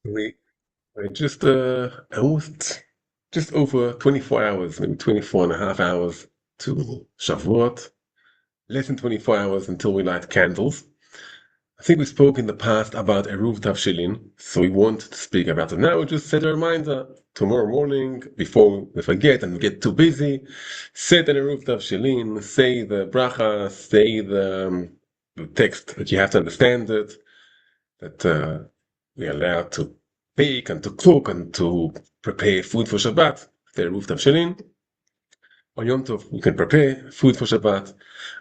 We we're just almost just over 24 hours, maybe 24 and a half hours to Shavuot. Less than 24 hours until we light candles. I think we spoke in the past about Eruv Tavshilin, so we want to speak about it now. We just set a reminder tomorrow morning before we forget and get too busy. Set an Eruv Tavshilin, say the bracha, say the text that you have to understand it, that we're allowed to bake and to cook and to prepare food for Shabbat. The Eruv Tavshilin. On Yom Tov, you can prepare food for Shabbat.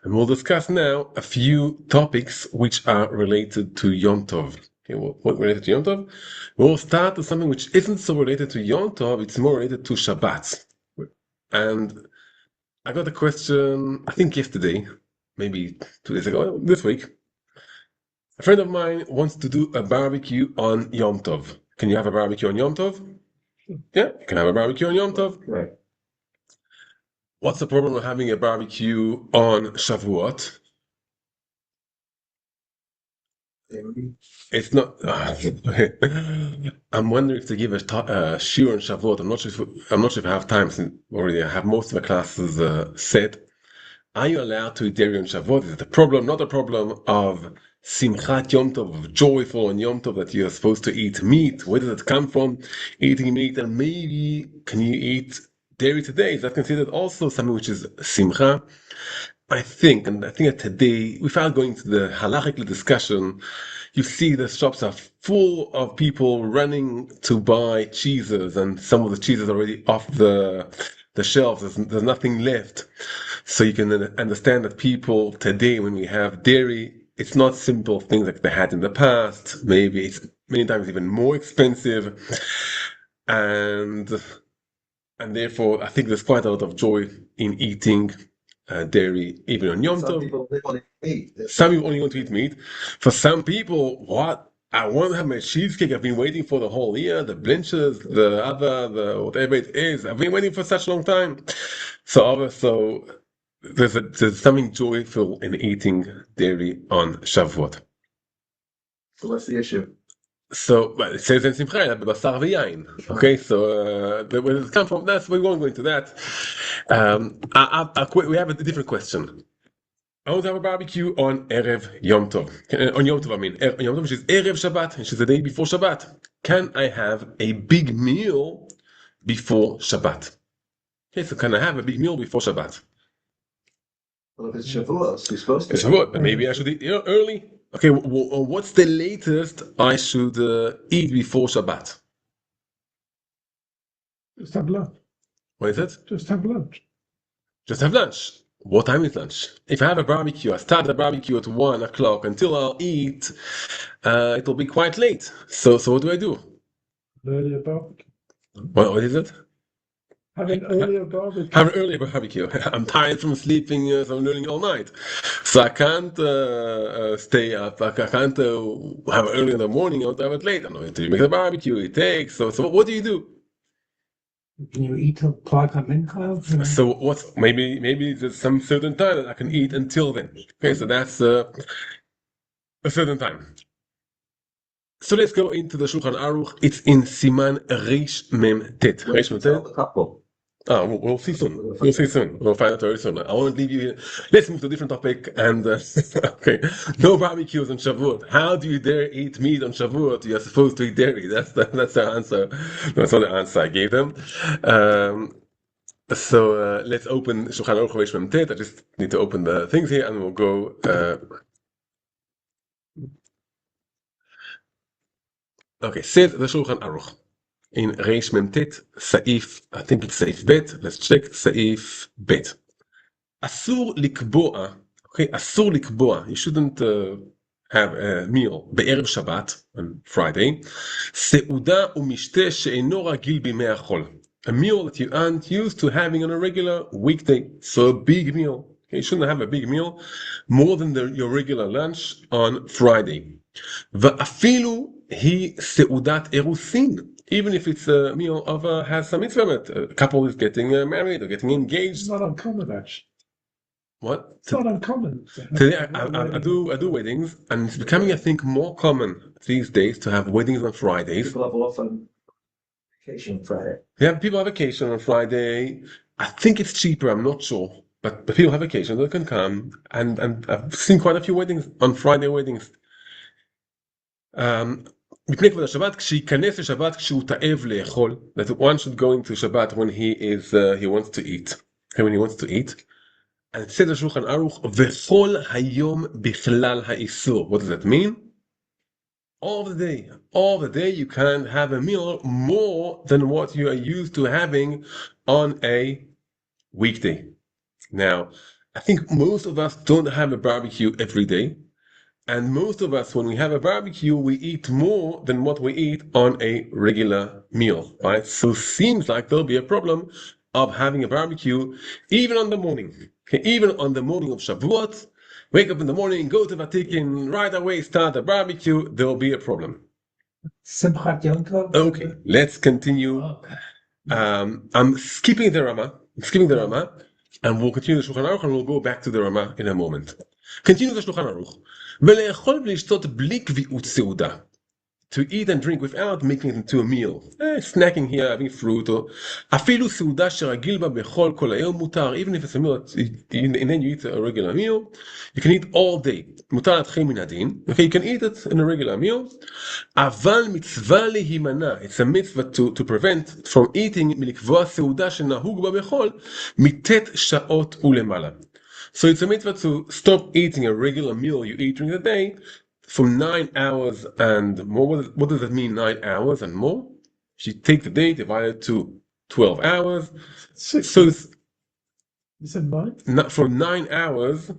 And we'll discuss now a few topics which are related to Yom Tov. Okay, what related to Yom Tov? We'll start with something which isn't so related to Yom Tov, it's more related to Shabbat. And I got a question, I think yesterday, maybe 2 days ago, this week. A friend of mine wants to do a barbecue on Yom Tov. Can you have a barbecue on Yom Tov? Yeah, you can have a barbecue on Yom Tov. Right. What's the problem with having a barbecue on Shavuot? It's not. I'm wondering if to give a shiur on Shavuot. I'm not sure if I have time since already I have most of the classes set. Are you allowed to eat dairy on Shavuot? Is it a problem? Not a problem of Simchat Yom Tov, of joyful on Yom Tov that you're supposed to eat meat. Where does it come from? Eating meat, and maybe can you eat dairy today? Is that considered also something which is Simcha? I think that today, without going to the halachic discussion, you see the shops are full of people running to buy cheeses, and some of the cheeses are already off the shelves. There's nothing left. So you can understand that people today, when we have dairy, it's not simple things like they had in the past. Maybe it's many times even more expensive, and and therefore I think there's quite a lot of joy in eating dairy even on Yom Tov. Some people only want to eat meat. For some people, what? I want to have my cheesecake. I've been waiting for the whole year. The blinches, the whatever it is. I've been waiting for such a long time. So there's something joyful in eating dairy on Shavuot. So what's the issue? So, but it says in Simcha, basar v'yain. Okay, so where does it come from? We won't go into that. We have a different question. I want to have a barbecue on Erev Yom Tov. On Yom Tov, I mean. Yom Tov, which is Erev Shabbat, which is the day before Shabbat. Can I have a big meal before Shabbat? Okay, so can I have a big meal before Shabbat? Well, if it's Shavuot, you're supposed to. It's Shavuot, but maybe I should eat early. Okay, what's the latest I should eat before Shabbat? Just have lunch. What is it? Just have lunch. Just have lunch. What time is lunch? If I have a barbecue, I start the barbecue at 1 o'clock until I'll eat, it'll be quite late. So what do I do? Earlier barbecue. What is it? Have an earlier barbecue. Have an earlier barbecue. I'm tired from sleeping, so I'm learning all night. So I can't stay up. I can't have it early in the morning. I want to have it late. I know until you make the barbecue, it takes. So what do you do? Can you eat a Plaga Mincha? So what's maybe there's some certain time that I can eat until then. Okay, so that's a certain time. So let's go into the Shulchan Aruch. It's in Siman Reish Mem Tet. Reish Mem Tet. The couple. Oh, we'll see soon. We'll see soon. We'll find out very soon. I won't leave you here. Let's move to a different topic. And okay, no barbecues on Shavuot. How do you dare eat meat on Shavuot? You're supposed to eat dairy. That's the answer. That's not the answer I gave them. So let's open Shulchan Aruch Reish Mem Tet. I just need to open the things here, and we'll go. Okay, says the Shulchan Aruch in Reish Mem Tet, Saif. I think it's Saif Bet. Let's check Saif Bet. אסור לקבוע, okay, אסור לקבוע, you shouldn't have a meal בערב שבת, on Friday, סעודה ומשתה שאינו רגיל בימי החול. A meal that you aren't used to having on a regular weekday. So a big meal. Okay, you shouldn't have a big meal more than your regular lunch on Friday. ואפילו היא סעודת אירוסין. Even if it's a meal of has some mitzvah, a couple is getting married or getting engaged. It's not uncommon, actually. What? It's not uncommon. Today I do weddings, and it's becoming, I think, more common these days to have weddings on Fridays. People have off on vacation Friday. Yeah, people have vacation on Friday. I think it's cheaper, I'm not sure. But people have vacation, they can come. And I've seen quite a few weddings on Friday weddings. מפני כבוד השבת, כשיכנס לשבת כשהוא תאב לאכול, that one should go into Shabbat when he wants to eat. Okay, when he wants to eat. And it says בשולחן ערוך, וכל היום בכלל האיסור. What does that mean? All the day you can have a meal more than what you are used to having on a weekday. Now, I think most of us don't have a barbecue every day. And most of us, when we have a barbecue, we eat more than what we eat on a regular meal, right? So seems like there'll be a problem of having a barbecue even on the morning. Okay, even on the morning of Shavuot, wake up in the morning, go to Vatican, right away start a barbecue, there'll be a problem. Simchat Yom Tov. Okay, let's continue. Okay. I'm skipping the Rama, and we'll continue the Shulchan Aruch, and we'll go back to the Rama in a moment. Continue the Shulchan Aruch. ולאכול ולשתות בלי קביעות סעודה. To eat and drink without making it into a meal. Snacking here, having fruit, or אפילו סעודה שרגיל בה בכל כל היום מותר. Even if it's a meal, and then you eat a regular meal, you can eat all day. מותר להתחיל מן הדין. Okay, you can eat it in a regular meal. אבל מצווה להימנע. It's a mitzvah to prevent from eating מלקבוע סעודה שנהוג בה בכל מתת שעות ולמעלה. So it's a mitzvah to stop eating a regular meal you eat during the day from 9 hours and more. What does that mean, 9 hours and more? If you take the day, divide it to 12 hours. So it's You said what? not from 9 hours.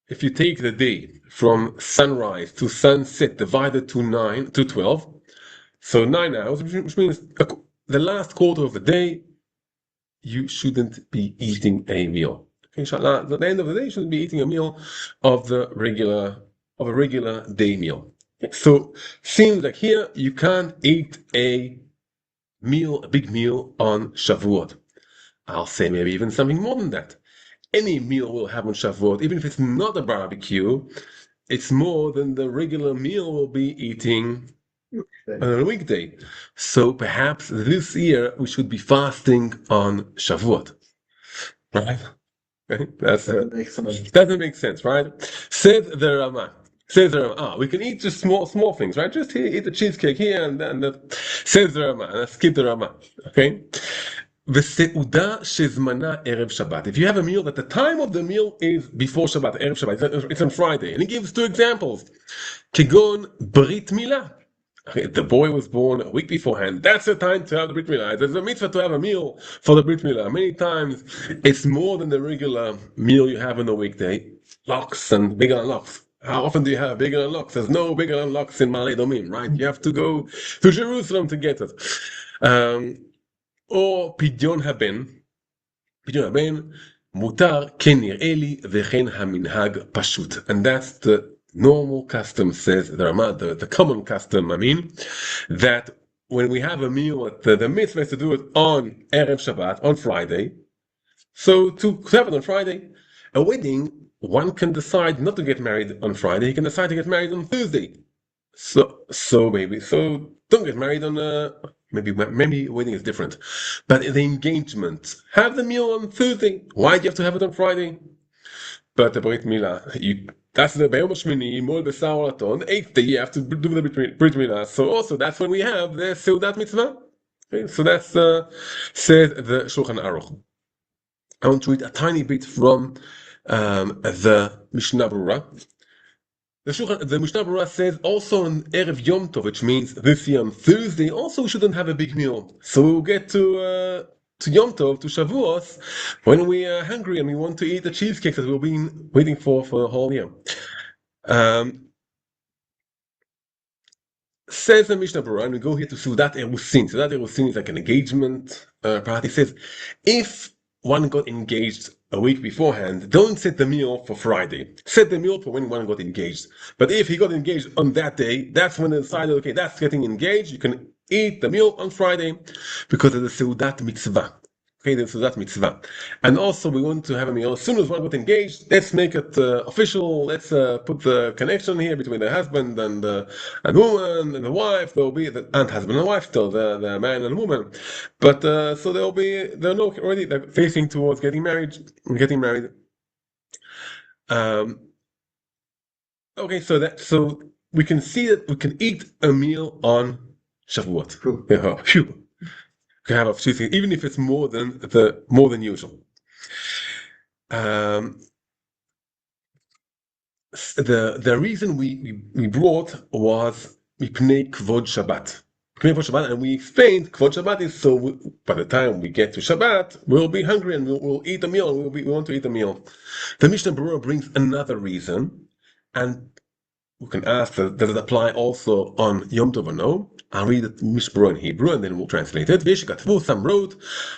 If you take the day from sunrise to sunset, divided to 12, so 9 hours, which means the last quarter of the day, you shouldn't be eating a meal. Inshallah, at the end of the day, you shouldn't be eating a meal of a regular day meal. So seems like here you can't eat a big meal on Shavuot. I'll say maybe even something more than that. Any meal we'll have on Shavuot, even if it's not a barbecue, it's more than the regular meal we'll be eating on a weekday. So perhaps this year we should be fasting on Shavuot. Right? Okay? Doesn't make sense, right? Says the Rama. We can eat just small things, right? Just eat the cheesecake here and then. Says the Rama. Let's skip the Rama. Okay? וסעודה שזמנה ערב שבת. If you have a meal that the time of the meal is before Shabbat, ערב Shabbat, it's on Friday. And he gives two examples. כגון ברית מילה. Okay, the boy was born a week beforehand. That's the time to have the Brit Milah. There's a mitzvah to have a meal for the Brit Milah. Many times, it's more than the regular meal you have on the weekday. Lox and bigger and lox. How often do you have bigger and lox? There's no bigger and lox in Ma'ale Adumim, right? You have to go to Jerusalem to get it. Or פדיון הבן, מותר כן נראה לי וכן המנהג פשוט. And that's the normal custom, says the Rama, the common custom, that when we have a meal, the mitzvah is to do it on Erev Shabbat, on Friday. So to have it on Friday, a wedding, one can decide not to get married on Friday, he can decide to get married on Thursday. So don't get married on maybe wedding is different, but the engagement, have the meal on Thursday. Why do you have to have it on Friday? But the Brit Milah, that's the Be'yom Shmini, Mol B'Sar Olaton, the 8th day you have to do the Brit Milah. So also that's when we have the Seudat Mitzvah. Okay, so that's said the Shulchan Aruch. I want to read a tiny bit from the Mishnah Berurah. The Mishnah Berurah says also on Erev Yom Tov, which means this year on Thursday, also we shouldn't have a big meal. So we'll get to Yom Tov, to Shavuos, when we are hungry and we want to eat the cheesecake that we've been waiting for the whole year. Says the Mishnah Berurah, and we go here to Seudat Erusin. Seudat Erusin is like an engagement party. It says, if one got engaged a week beforehand, don't set the meal for Friday. Set the meal for when one got engaged. But if he got engaged on that day, that's when they decided, okay, that's getting engaged. You can eat the meal on Friday because of the Seudat Mitzvah. Okay, so that's mitzvah. And also, we want to have a meal. As soon as one got engaged, let's make it official. Let's put the connection here between the husband and woman and the wife. There will be and husband and wife still, the man and woman. But so they're no already they're facing towards getting married. Getting married. Um, okay, so we can see that we can eat a meal on Shavuot. True. Yeah, phew. Can have a few things, even if it's more than usual. Um, the reason we brought was Mipnei Kvod Shabbat. Mipnei Kvod Shabbat, and we explained Kvod Shabbat is so by the time we get to Shabbat, we'll be hungry and we'll eat a meal. We want to eat a meal. The Mishnah Berurah brings another reason, and we can ask, does it apply also on Yom Tov or no? I'll read the Mishnah in Hebrew and then we'll translate it. Some wrote,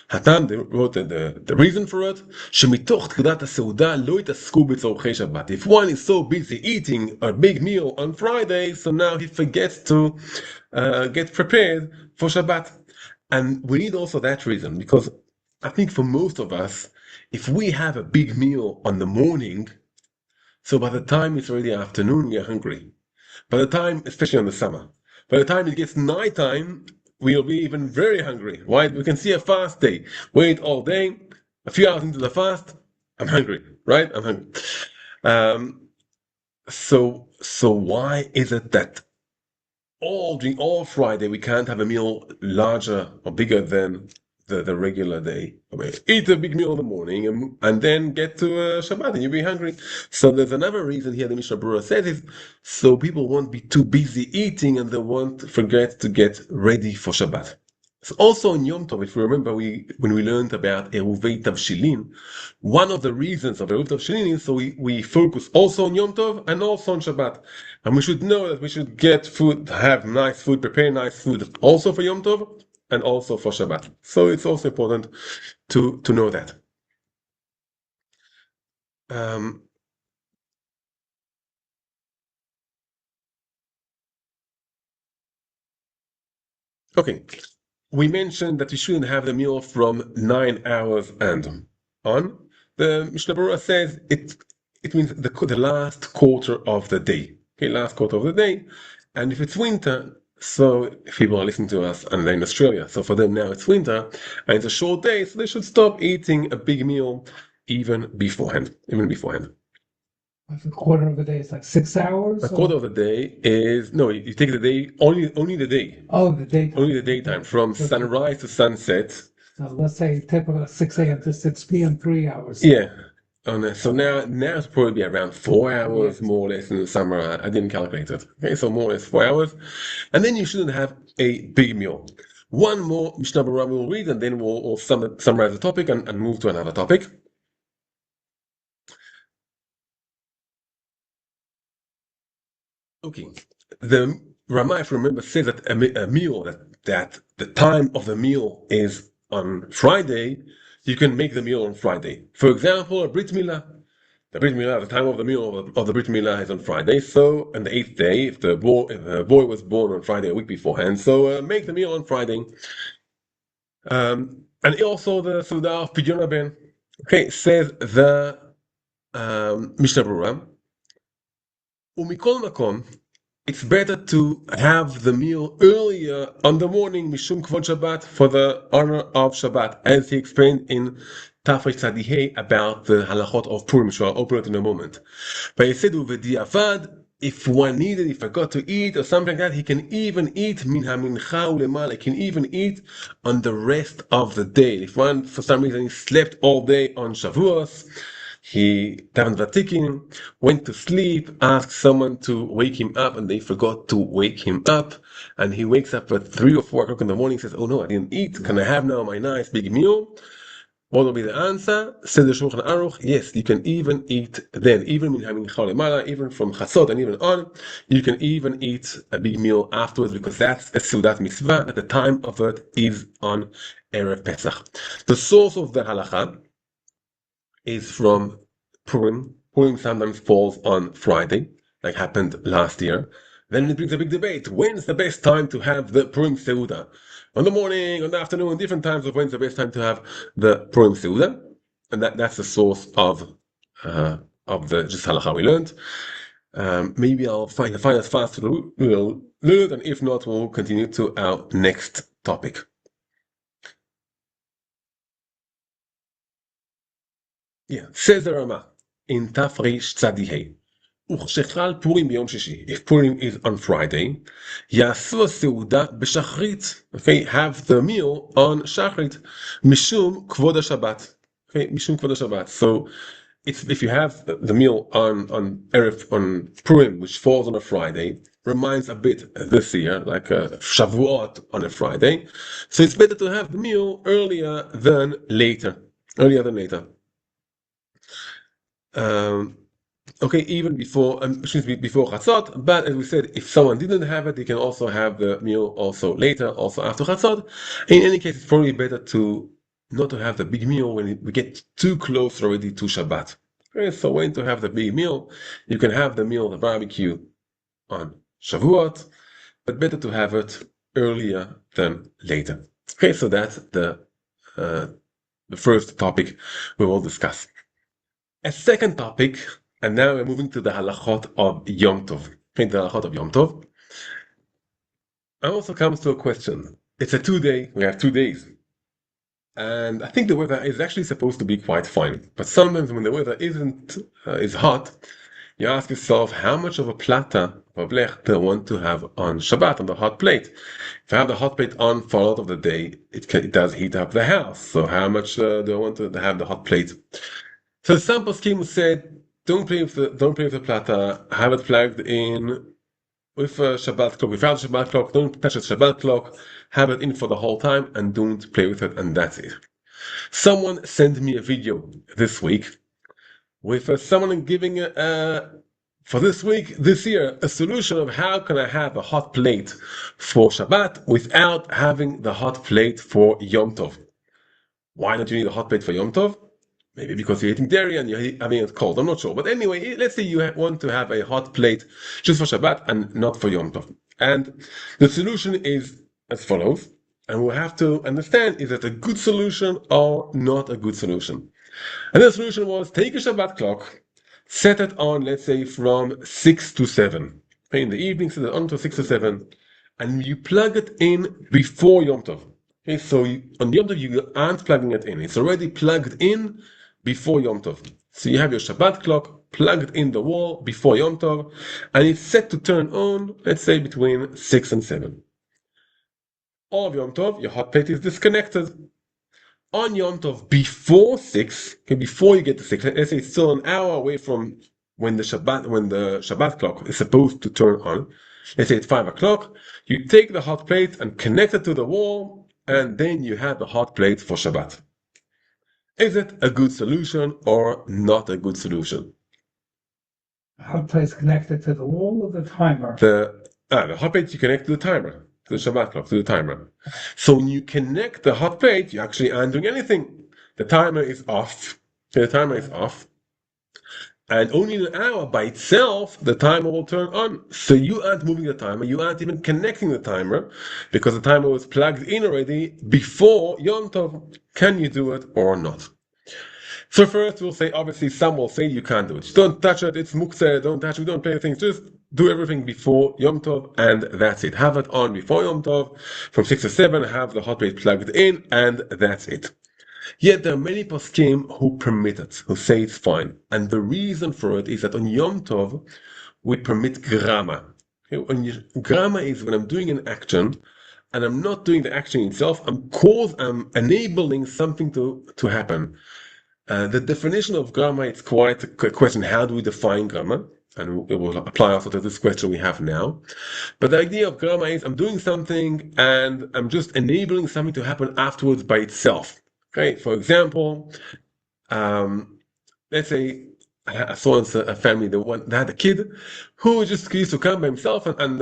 Hatam, they wrote the reason for it. שמתוך תקודת הסעודה לא יתעסקו בצורכי שבת. If one is so busy eating a big meal on Friday, so now he forgets to get prepared for Shabbat. And we need also that reason, because I think for most of us, if we have a big meal on the morning, so by the time it's already afternoon, we are hungry. By the time, especially in the summer, by the time it gets nighttime, we'll be even very hungry. Right? We can see a fast day. Wait all day. A few hours into the fast, I'm hungry. Right? I'm hungry. So why is it that during all Friday we can't have a meal larger or bigger than the regular day? I mean, eat a big meal in the morning and then get to Shabbat and you'll be hungry. So there's another reason here the Mishnah Berurah says is so people won't be too busy eating and they won't forget to get ready for Shabbat. So also in Yom Tov, if you remember, when we learned about Eruvei Tavshilin, one of the reasons of Eruvei Tavshilin is so we focus also on Yom Tov and also on Shabbat. And we should know that we should get food, have nice food, prepare nice food also for Yom Tov and also for Shabbat. So it's also important to know that. Okay, we mentioned that we shouldn't have the meal from 9 hours and on. The Mishnah Berurah says it means the last quarter of the day. Okay, last quarter of the day. And if it's winter, so if people are listening to us and they're in Australia, so for them now it's winter and it's a short day, so they should stop eating a big meal even beforehand. Like a quarter of the day, it's like 6 hours? A quarter of the day is no. You take the day only the day. Oh, the daytime. Only the daytime from sunrise to sunset. So let's say typical 6 a.m. to 6 p.m. 3 hours. Yeah. So now it's probably be around 4 hours more or less in the summer. I didn't calculate it. Okay, so more or less 4 hours, and then you shouldn't have a big meal. One more Mishnah Berurah we'll read, and then we'll summarize the topic and move to another topic. Okay, the Ramah, if you remember, says that a meal that the time of the meal is on Friday. You can make the meal on Friday. For example, a Brit Milah. The Brit Milah, the time of the meal of the Brit Milah is on Friday. So, on the 8th day, if the boy was born on Friday a week beforehand, so make the meal on Friday. And also the Suda of Pidyon Ben. Okay, says the Mishnah Berurah. Umikol makom, it's better to have the meal earlier on the morning, Mishum Kvod Shabbat, for the honor of Shabbat, as he explained in Tafresh Tzadihei about the halachot of Purim, which I'll open it in a moment. But he said, if one needed, if I got to eat or something like that, he can even eat min hamincha ulemal. He can even eat on the rest of the day. If one, for some reason, he slept all day on Shavuos, he Tavan Vatikin went to sleep, asked someone to wake him up, and they forgot to wake him up. And he wakes up at 3 or 4 o'clock in the morning, says, "Oh no, I didn't eat. Can I have now my nice big meal?" What will be the answer? Says the Shulchan Aruch, yes, you can even eat then, even even from Chatzot and even on, you can even eat a big meal afterwards, because that's a Seudat Mitzvah, at the time of it is on Erev Pesach. The source of the halacha is from Purim. Purim sometimes falls on Friday, like happened last year. Then it brings a big debate. When's the best time to have the Purim Seuda? On the morning, on the afternoon, different times of when's the best time to have the Purim Seuda. And that's the source of the just halacha we learned. Maybe I'll find as fast as we'll learn, and if not, we'll continue to our next topic. Yeah, says the Rama in Tafresh Tzadihei. וכשחל פורים ביום שישי, if Purim is on Friday, יעשו הסעודה בשחרית, okay, have the meal on שחרית, משום כבוד השבת, okay, משום כבוד השבת. So if you have the meal on Erev, on Purim, which falls on a Friday, reminds a bit this year, like Shavuot on a Friday, so it's better to have the meal earlier than later. Okay, even before before Chatzot, but as we said, if someone didn't have it, they can also have the meal also later, also after Chatzot. In any case, it's probably better to not to have the big meal when we get too close already to Shabbat. Okay, so when to have the big meal, you can have the meal, the barbecue on Shavuot, but better to have it earlier than later. Okay, so that's the first topic we will discuss. A second topic, and now we're moving to the Halachot of Yom Tov. The Halachot of Yom Tov. And also comes to a question. It's a 2-day, we have 2 days. And I think the weather is actually supposed to be quite fine. But sometimes when the weather is hot, you ask yourself how much of a plata, or blech, do I want to have on Shabbat, on the hot plate. If I have the hot plate on for a lot of the day, it does heat up the house. So how much do I want to have the hot plate? So some poskim said, don't play with the plata, have it plugged in with a Shabbat clock, without a Shabbat clock, don't touch the Shabbat clock, have it in for the whole time, and don't play with it, and that's it. Someone sent me a video this week with someone giving for this year, a solution of how can I have a hot plate for Shabbat without having the hot plate for Yom Tov. Why don't you need a hot plate for Yom Tov? Maybe because you're eating dairy and you're having it cold. I'm not sure. But anyway, let's say you want to have a hot plate just for Shabbat and not for Yom Tov. And the solution is as follows. And we'll have to understand, is it a good solution or not a good solution? And the solution was take a Shabbat clock, set it on, let's say, from 6 to 7. In the evening, set it on to 6 to 7. And you plug it in before Yom Tov. Okay, so on Yom Tov, you aren't plugging it in. It's already plugged in before Yom Tov. So you have your Shabbat clock plugged in the wall before Yom Tov, and it's set to turn on, let's say, between 6 and 7. All of Yom Tov, your hot plate is disconnected. On Yom Tov, before 6, okay, before you get to 6, let's say it's still an hour away from when the Shabbat clock is supposed to turn on. Let's say it's 5 o'clock. You take the hot plate and connect it to the wall, and then you have the hot plate for Shabbat. Is it a good solution or not a good solution? Hot plate's connected to the wall or the timer? The hot plate you connect to the timer, to the Shabbat clock, to the timer. So when you connect the hot plate, you actually aren't doing anything. The timer is off. And only in an hour by itself, the timer will turn on. So you aren't moving the timer, you aren't even connecting the timer, because the timer was plugged in already before Yom Tov. Can you do it or not? So first we'll say, obviously some will say you can't do it. Don't touch it, it's muktzeh, don't touch it, don't play things, just do everything before Yom Tov, and that's it. Have it on before Yom Tov, from 6 to 7, have the hot plate plugged in, and that's it. Yet there are many poskim who permit it, who say it's fine. And the reason for it is that on Yom Tov, we permit grama. Okay? Grama is when I'm doing an action, and I'm not doing the action itself, I'm enabling something to happen. The definition of grama, it's quite a question. How do we define grama? And it will apply also to this question we have now. But the idea of grama is I'm doing something and I'm just enabling something to happen afterwards by itself. Okay, for example, let's say I saw a family that had a kid who just used to come by himself and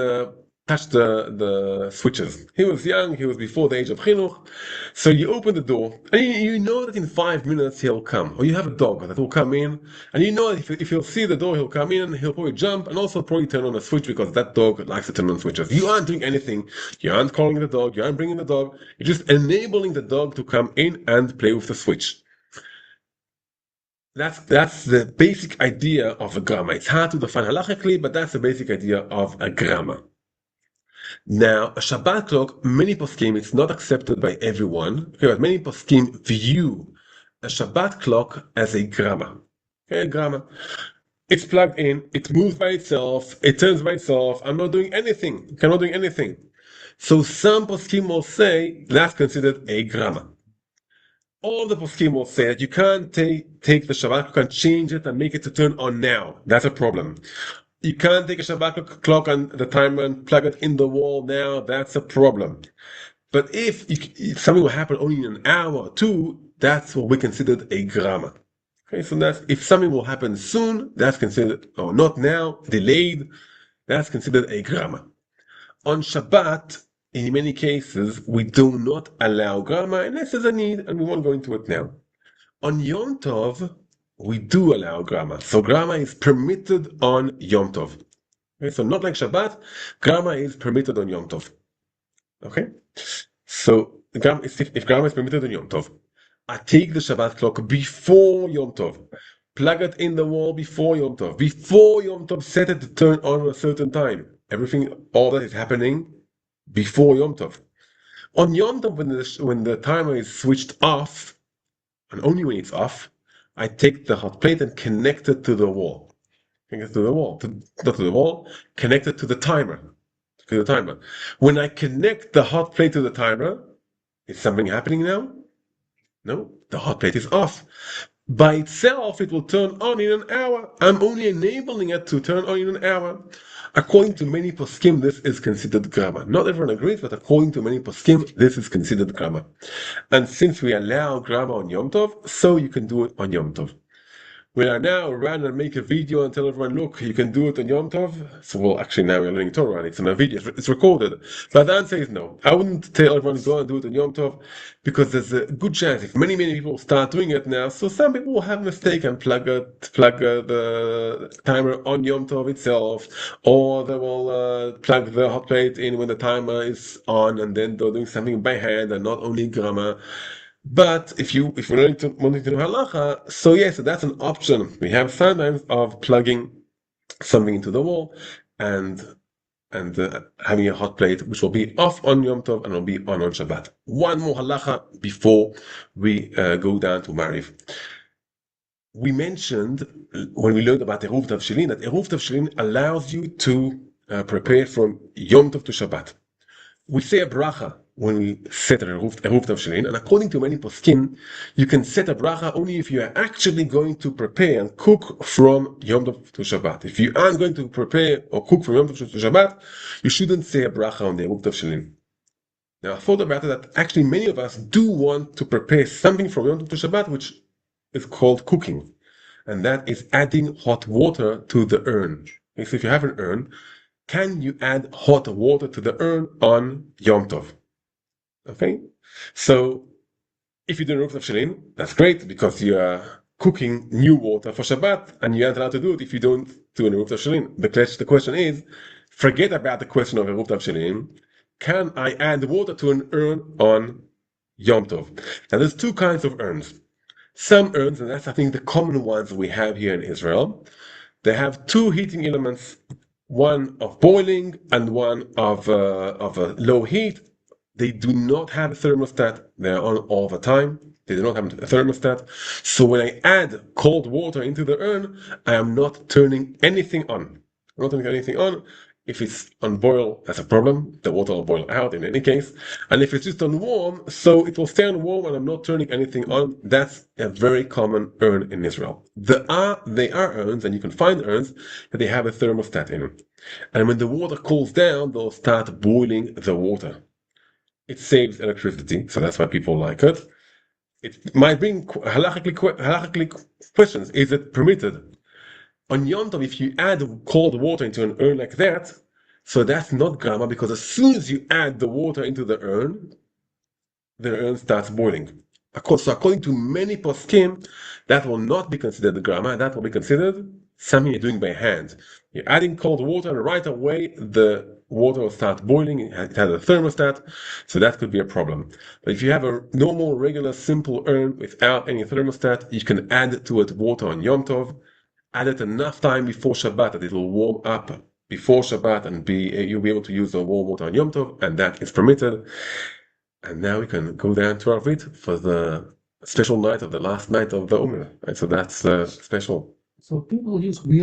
touch the switches. He was young, he was before the age of chinuch. So you open the door, and you know that in 5 minutes he'll come. Or you have a dog that will come in, and you know that if he'll see the door, he'll come in, he'll probably jump, and also probably turn on a switch because that dog likes to turn on switches. You aren't doing anything. You aren't calling the dog, you aren't bringing the dog. You're just enabling the dog to come in and play with the switch. That's the basic idea of a grammar. It's hard to define halachically, but that's the basic idea of a grammar. Now, a Shabbat clock, many poskim, it's not accepted by everyone, okay, but many poskim view a Shabbat clock as a grammar. Okay, a grammar. It's plugged in, it moves by itself, it turns by itself, I'm not doing anything, I'm not doing anything. So some poskim will say that's considered a grammar. All the poskim will say that you can't take the Shabbat clock and change it and make it to turn on now. That's a problem. You can't take a Shabbat clock and the timer and plug it in the wall now. That's a problem. But if something will happen only in an hour or two, that's what we considered a grammar. Okay, so that's if something will happen soon, that's considered, or not now, delayed, that's considered a grammar. On Shabbat, in many cases, we do not allow grammar unless there's a need, and we won't go into it now. On Yom Tov, we do allow grammar. So grammar is permitted on Yom Tov. Okay, so not like Shabbat, grammar is permitted on Yom Tov. Okay? So if grammar is permitted on Yom Tov, I take the Shabbat clock before Yom Tov, plug it in the wall before Yom Tov. Before Yom Tov, set it to turn on a certain time. All that is happening before Yom Tov. On Yom Tov, when the timer is switched off, and only when it's off, I take the hot plate and connect it to the wall. Connect it to the wall, not to the wall, connect it to the timer. To the timer. When I connect the hot plate to the timer, is something happening now? No, the hot plate is off. By itself, it will turn on in an hour. I'm only enabling it to turn on in an hour. According to many poskim, this is considered grammar. Not everyone agrees, but according to many poskim, this is considered grammar. And since we allow grammar on Yom Tov, so you can do it on Yom Tov. We are now run and make a video and tell everyone, look, you can do it on Yom Tov. So, well, actually now we're learning Torah and it's in a video, it's recorded. But the answer is no. I wouldn't tell everyone to go and do it on Yom Tov because there's a good chance if many people start doing it now, so some people will have a mistake and plug the timer on Yom Tov itself, or they will plug the hot plate in when the timer is on and then they're doing something by hand and not only grammar. But if you're wanting to know halacha, so yes, that's an option. We have sometimes of plugging something into the wall and having a hot plate, which will be off on Yom Tov and will be on Shabbat. One more halacha before we go down to Mariv. We mentioned when we learned about Eruv Tavshilin that Eruv Tavshilin allows you to prepare from Yom Tov to Shabbat. We say a bracha when we set a Eruv Tavshilin, and according to many poskim, you can set a bracha only if you are actually going to prepare and cook from Yom Tov to Shabbat. If you aren't going to prepare or cook from Yom Tov to Shabbat, you shouldn't say a bracha on the Eruv Tavshilin. Now, I thought about it that actually many of us do want to prepare something from Yom Tov to Shabbat, which is called cooking, and that is adding hot water to the urn. Okay, so if you have an urn, can you add hot water to the urn on Yom Tov? Okay, so if you do Eruv Tavshilin, that's great because you are cooking new water for Shabbat, and you aren't allowed to do it if you don't do an Eruv Tavshilin. The question is, forget about the question of Eruv Tavshilin. Can I add water to an urn on Yom Tov? Now, there's two kinds of urns. Some urns, and that's I think the common ones we have here in Israel, they have two heating elements, one of boiling and one of a low heat. They do not have a thermostat. They're on all the time. They do not have a thermostat. So when I add cold water into the urn, I am not turning anything on. I'm not turning anything on. If it's on boil, that's a problem. The water will boil out in any case. And if it's just on warm, so it will stay on warm and I'm not turning anything on. That's a very common urn in Israel. They are urns, and you can find urns that they have a thermostat in them. And when the water cools down, they'll start boiling the water. It saves electricity, so that's why people like it. It might bring halachically questions. Is it permitted? On Yom Tov, if you add cold water into an urn like that, So that's not grama, because as soon as you add the water into the urn starts boiling. So according to many poskim, that will not be considered grama. That will be considered something you're doing by hand. You're adding cold water, and right away the water will start boiling. It has a thermostat, so that could be a problem. But if you have a normal, regular, simple urn without any thermostat, you can add to it water on Yom Tov. Add it enough time before Shabbat that it will warm up before Shabbat, and you'll be able to use the warm water on Yom Tov, and that is permitted. And now we can go down to our feet for the special night of the last night of the Omer. Right? So that's special. So people use real